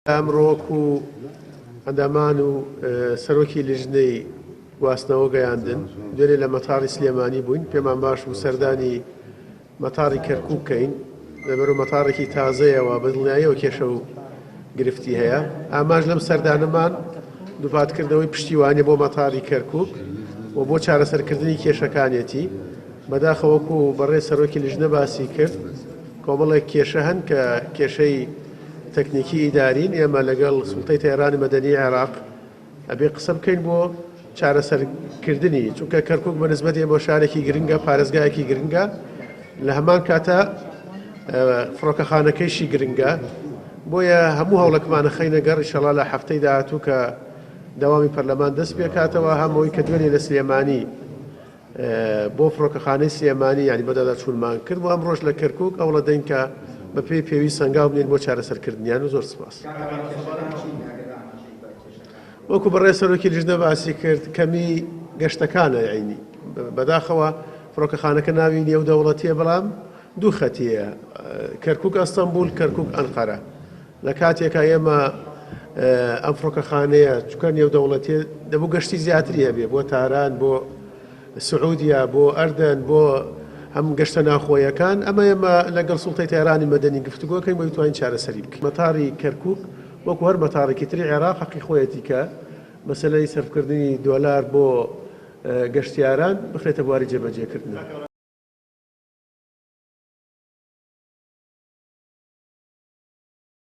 ئەمڕۆکو ئەندامان و سەرۆکی لیژنەی گواستنەوە گەیاندن دوێنێ لە مەتاڕی سلێمانی بووین پێمان باش و سەردانی مەتاڕی کەرکووک بکەین لەبەرەوە مەتاڕێکی تازەیەوە بە دڵنیاییەوە کێشە و گرفتی هەیە ئاماژ لەم سەردانەمان دووپاتکردنەوەی پشتیوانیە بۆ مەتاڕی کەرکووک و بۆ چارەسەرکردنی کێشەکانێتی بەداخەوەکو بەڕێ سەرۆکی لیژنە باسی کرد کۆمەڵێک کێشە هەن کە کێشەی تەکنیکی ئیدارین ئێمە لەگەڵ سوڵتەی تەیرانی مەدەنی عێراق ئەبێ قسە بکەین بۆ چارەسەرکردنی چونکە کەرکووک بە نسبەت ئێمە شارێکی گرنگە پارێزگایەکی گرنگە لە هەمان کاتە فڕۆکەخانەکەیشی گرنگە بۆیە هەموو هەوڵێکمانە خەینە گەڕ ئینشەڵا لە هەفتەی داهاتوو کە دەوامی پەرلەمان دەست پێکاتەوە هەمووی کە دوێنێ لە سلێمانی بۆ فڕۆکەخانەی سلێمانی یعنی بەدادا چوونمان کرد و ئەمڕۆژ لە کەرکووک ئەوڵە دەین کە بە پێی پێوی سەنگاو بنێن بۆ چارەسەرکردنیان و زۆر سپاس. وەکو بەڕێ سەرۆکی لیژنە باسی کرد کەمی گەشتەکانە عینی بەداخەوە فڕۆکەخانەکە ناوی نێودەوڵەتیە بەڵام دوو خەتیە کەرکووک ئەستەمبول کەرکووک ئەنقەرە لە کاتێکە ئێمە ئەم فڕۆکەخانەیە چونکە نێودەوڵەتیە دەبوو گەشتی زیاتری هەبێ بۆ تاران بۆ سعودیا بۆ ئەردەن بۆ هەم گەشتە ناخۆیەکان ئەمە ئێمە لەگەڵ سوڵتەی تەیرانی مەدەنی گفتوگۆکەین بۆ بتوانین چارەسەری بکەین. مەتاڕی کەرکووک وەکو هەر مەتاڕێکی تری عێراق حەقی خۆیەتی کە مەسەلەی سەرفکردنی دۆلار بۆ گەشتیاران بخرێتە بواری جێبەجێکردن.